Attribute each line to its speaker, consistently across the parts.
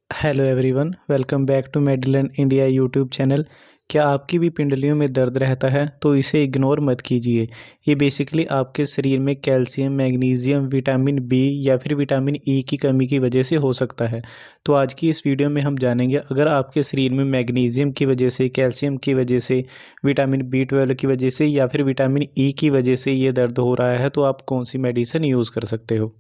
Speaker 1: Hello everyone, welcome back to मेडिलन India YouTube channel. क्या आपकी भी पिंडलियों में दर्द रहता है तो इसे इग्नोर मत कीजिए। ये बेसिकली आपके शरीर में कैल्शियम, मैग्नीशियम, विटामिन बी या फिर विटामिन ई की कमी की वजह से हो सकता है। तो आज की इस वीडियो में हम जानेंगे, अगर आपके शरीर में मैग्नीशियम की वजह से, कैल्शियम की वजह से, विटामिन बी 12 की वजह से या फिर विटामिन ई की वजह से ये दर्द हो रहा है तो आप कौन सी मेडिसिन यूज़ कर सकते हो।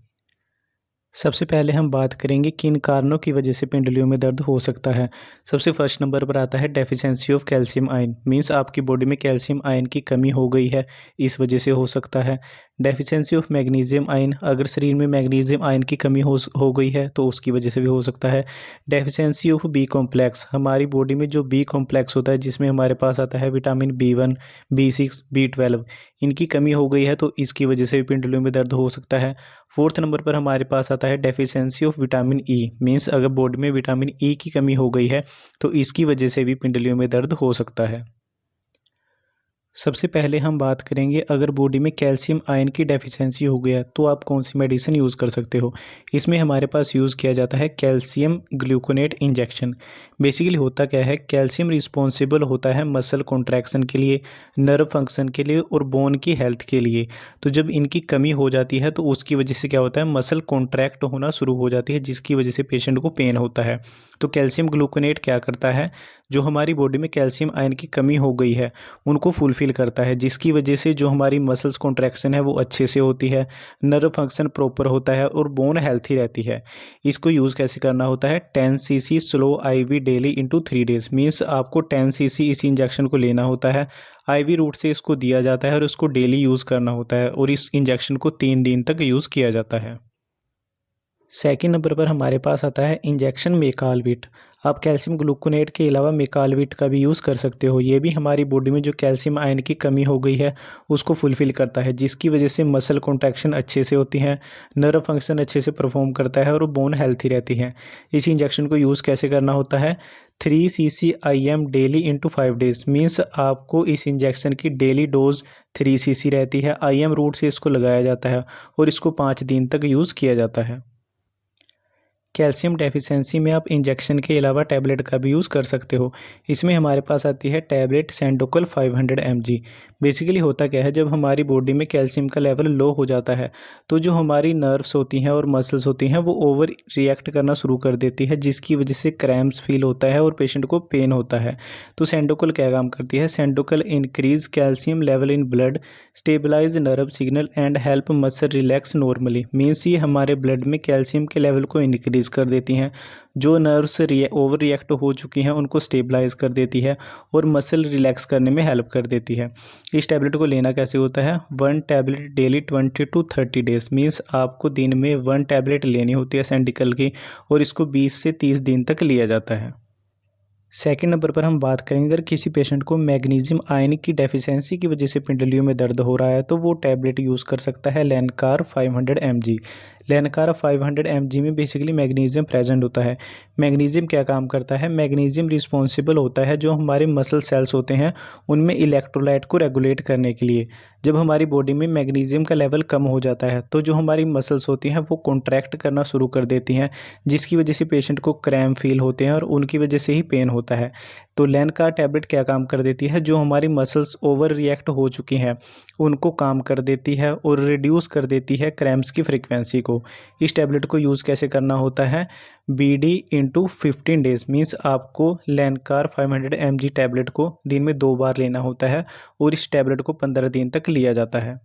Speaker 1: सबसे पहले हम बात करेंगे किन कारणों की वजह से पिंडलियों में दर्द हो सकता है। सबसे फर्स्ट नंबर पर आता है deficiency of calcium ion. Means आपकी बॉडी में कैल्शियम आयन की कमी हो गई है, इस वजह से हो सकता है। डेफिशिएंसी ऑफ मैग्नीशियम आयन, अगर शरीर में मैग्नीशियम आयन की कमी हो गई है तो उसकी वजह से भी हो सकता है। डेफिशिएंसी ऑफ बी कॉम्प्लेक्स, हमारी बॉडी में जो बी कॉम्प्लेक्स होता है जिसमें हमारे पास आता है विटामिन B1, B6, B12, इनकी कमी हो गई है तो इसकी वजह से भी पिंडलियों में दर्द हो सकता है। फोर्थ नंबर पर हमारे पास आता है deficiency of vitamin E. Means अगर बॉडी में विटामिन ई की कमी हो गई है तो इसकी वजह से भी पिंडलियों में दर्द हो सकता है। सबसे पहले हम बात करेंगे, अगर बॉडी में कैल्शियम आयन की डेफिशिएंसी हो गया तो आप कौन सी मेडिसिन यूज़ कर सकते हो। इसमें हमारे पास यूज़ किया जाता है कैल्शियम ग्लूकोनेट इंजेक्शन। बेसिकली होता क्या है, कैल्शियम रिस्पॉन्सिबल होता है मसल कॉन्ट्रैक्शन के लिए, नर्व फंक्शन के लिए और बोन की हेल्थ के लिए। तो जब इनकी कमी हो जाती है तो उसकी वजह से क्या होता है, मसल कॉन्ट्रैक्ट होना शुरू हो जाती है जिसकी वजह से पेशेंट को पेन होता है। तो कैल्शियम ग्लूकोनेट क्या करता है, जो हमारी बॉडी में कैल्शियम आयन की कमी हो गई है उनको फुलफ़िल करता है, जिसकी वजह से जो हमारी मसल्स कॉन्ट्रैक्शन है वो अच्छे से होती है, नर्व फंक्शन प्रॉपर होता है और बोन हेल्थी रहती है। इसको यूज़ कैसे करना होता है, 10 cc slow IV daily into 3 days. Means आपको 10 सीसी इस इंजेक्शन को लेना होता है, आईवी रूट से इसको दिया जाता है और इसको डेली यूज़ करना होता है और इस इंजेक्शन को 3 दिन तक यूज़ किया जाता है। सेकंड नंबर पर हमारे पास आता है इंजेक्शन मेकालविट। आप कैल्शियम ग्लूकोनेट के अलावा मेकालविट का भी यूज़ कर सकते हो। ये भी हमारी बॉडी में जो कैल्शियम आयन की कमी हो गई है उसको फुलफ़िल करता है, जिसकी वजह से मसल कॉन्ट्रैक्शन अच्छे से होती हैं, नर्व फंक्शन अच्छे से परफॉर्म करता है और बोन हेल्थी रहती है। इस इंजेक्शन को यूज़ कैसे करना होता है, 3 CC IM daily into 5 days. Means आपको इस इंजेक्शन की डेली डोज 3 सीसी रहती है, IM रूट से इसको लगाया जाता है और इसको 5 दिन तक यूज़ किया जाता है। कैल्शियम डेफिशिएंसी में आप इंजेक्शन के अलावा टैबलेट का भी यूज़ कर सकते हो। इसमें हमारे पास आती है टैबलेट सैंडोकल 500 mg। बेसिकली होता क्या है, जब हमारी बॉडी में कैल्शियम का लेवल लो हो जाता है तो जो हमारी नर्व्स होती हैं और मसल्स होती हैं वो ओवर रिएक्ट करना शुरू कर देती है, जिसकी वजह से क्रैम्प्स फील होता है और पेशेंट को पेन होता है। तो सैंडोकल क्या काम करती है, Sandocal increase calcium level in blood, stabilize nerve signal and help muscle relax normally. Means ये हमारे ब्लड में कैल्शियम के लेवल को इंक्रीज कर देती हैं, जो नर्व्स ओवर रिएक्ट हो चुकी हैं उनको स्टेबलाइज कर देती है और मसल रिलैक्स करने में हेल्प कर देती है। इस टैबलेट को लेना कैसे होता है, 1 tablet daily 20 to 30 days. Means आपको दिन में 1 टैबलेट लेनी होती है सैंडिकल की और इसको 20 से 30 दिन तक लिया जाता है। सेकंड नंबर पर हम बात करेंगे, अगर किसी पेशेंट को मैग्नीशियम आयन की डेफिशिएंसी की वजह से पिंडलियों में दर्द हो रहा है तो वो टैबलेट यूज़ कर सकता है लेनकार 500 mg। लेनकार 500 mg में बेसिकली मैग्नीशियम प्रेजेंट होता है। मैग्नीशियम क्या काम करता है, मैग्नीशियम रिस्पॉन्सिबल होता है जो हमारे मसल सेल्स होते हैं उनमें इलेक्ट्रोलाइट को रेगुलेट करने के लिए। जब हमारी बॉडी में मैग्नीशियम का लेवल कम हो जाता है तो जो हमारी मसल्स होती हैं वो कॉन्ट्रैक्ट करना शुरू कर देती हैं, जिसकी वजह से पेशेंट को क्रैम्प फील होते हैं और उनकी वजह से ही पेन होता है। तो लेनकार टैबलेट क्या काम कर देती है, जो हमारी मसल्स ओवर रिएक्ट हो चुकी हैं उनको काम कर देती है और रिड्यूस कर देती है क्रैम्प्स की फ्रीक्वेंसी को। इस टैबलेट को यूज़ कैसे करना होता है, BD इंटू 15 डेज। मीन्स आपको लेनकार 500 mg टैबलेट को दिन में 2 बार लेना होता है और इस टैबलेट को 15 दिन तक लिया जाता है।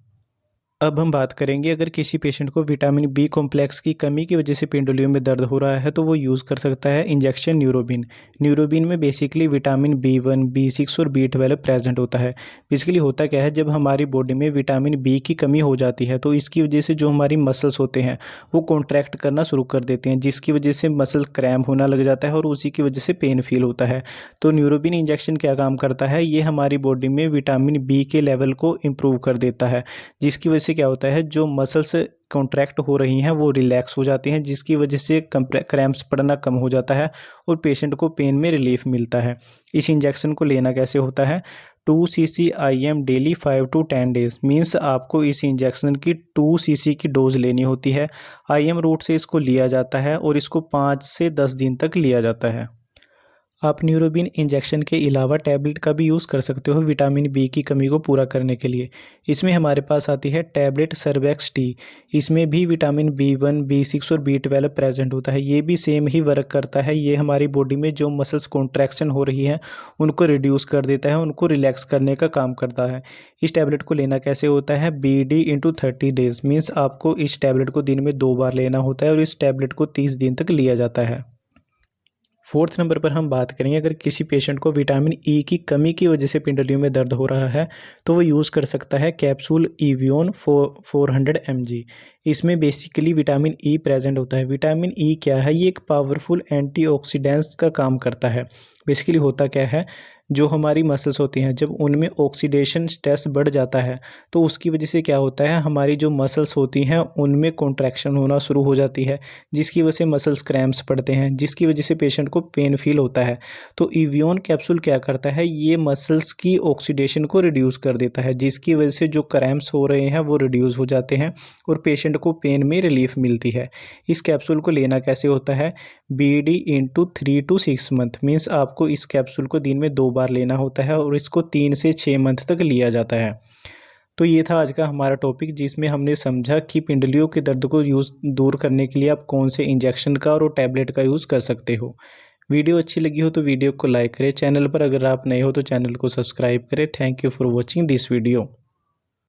Speaker 1: अब हम बात करेंगे, अगर किसी पेशेंट को विटामिन बी कॉम्प्लेक्स की कमी की वजह से पिंडलियों में दर्द हो रहा है तो वो यूज़ कर सकता है इंजेक्शन न्यूरोबिन। न्यूरोबिन में बेसिकली विटामिन B1, B6 और B12 प्रेजेंट होता है। बेसिकली होता क्या है, जब हमारी बॉडी में विटामिन बी की कमी हो जाती है तो इसकी वजह से जो हमारी मसल्स होते हैं वो कॉन्ट्रैक्ट करना शुरू कर देते हैं, जिसकी वजह से मसल क्रैम्प होना लग जाता है और उसी की वजह से पेन फील होता है। तो न्यूरोबिन इंजेक्शन क्या काम करता है, ये हमारी बॉडी में विटामिन बी के लेवल को इम्प्रूव कर देता है, जिसकी वजह से क्या होता है, जो मसल्स कॉन्ट्रैक्ट हो रही हैं वो रिलैक्स हो जाती हैं, जिसकी वजह से क्रैम्प्स पड़ना कम हो जाता है और पेशेंट को पेन में रिलीफ मिलता है। इस इंजेक्शन को लेना कैसे होता है, 2 cc IM daily 5 to 10 days. Means आपको इस इंजेक्शन की 2 cc की डोज लेनी होती है। IM रूट से इसको लिया जाता है और इसको 5 से 10 दिन तक लिया जाता है। आप न्यूरोबिन इंजेक्शन के अलावा टैबलेट का भी यूज़ कर सकते हो विटामिन बी की कमी को पूरा करने के लिए। इसमें हमारे पास आती है टैबलेट सर्वैक्स टी। इसमें भी विटामिन B1, B6 और B12 प्रेजेंट होता है। ये भी सेम ही वर्क करता है। ये हमारी बॉडी में जो मसल्स कॉन्ट्रैक्शन हो रही है उनको रिड्यूस कर देता है, उनको रिलैक्स करने का काम करता है। इस टैबलेट को लेना कैसे होता है? BD × 30 days. मीन्स आपको इस टैबलेट को दिन में 2 बार लेना होता है और इस टैबलेट को 30 दिन तक लिया जाता है। 4th नंबर पर हम बात करेंगे, अगर किसी पेशेंट को विटामिन ई की कमी की वजह से पिंडलियों में दर्द हो रहा है तो वो यूज़ कर सकता है कैप्सूल इवियोन 400 mg। इसमें बेसिकली विटामिन ई प्रेजेंट होता है। विटामिन ई क्या है? ये एक पावरफुल एंटीऑक्सीडेंट्स का काम करता है। बेसिकली होता क्या है, जो हमारी मसल्स होती हैं जब उनमें ऑक्सीडेशन स्ट्रेस बढ़ जाता है तो उसकी वजह से क्या होता है, हमारी जो मसल्स होती हैं उनमें कॉन्ट्रैक्शन होना शुरू हो जाती है, जिसकी वजह से मसल्स क्रैम्प्स पड़ते हैं, जिसकी वजह से पेशेंट को पेन फील होता है। तो इवियोन कैप्सूल क्या करता है, ये मसल्स की ऑक्सीडेशन को रिड्यूस कर देता है, जिसकी वजह से जो क्रैम्प्स हो रहे हैं वो रिड्यूस हो जाते हैं और पेशेंट को पेन में रिलीफ मिलती है। इस कैप्सूल को लेना कैसे होता है? BD × 3 to 6 month. मीन्स आपको इस कैप्सूल को दिन में 2 बार लेना होता है और इसको 3 से 6 मंथ तक लिया जाता है। तो ये था आज का हमारा टॉपिक, जिसमें हमने समझा कि पिंडलियों के दर्द को दूर करने के लिए आप कौन से इंजेक्शन का और टैबलेट का यूज़ कर सकते हो। वीडियो अच्छी लगी हो तो वीडियो को लाइक करें। चैनल पर अगर आप नए हो तो चैनल को सब्सक्राइब करें। Thank you for watching this video.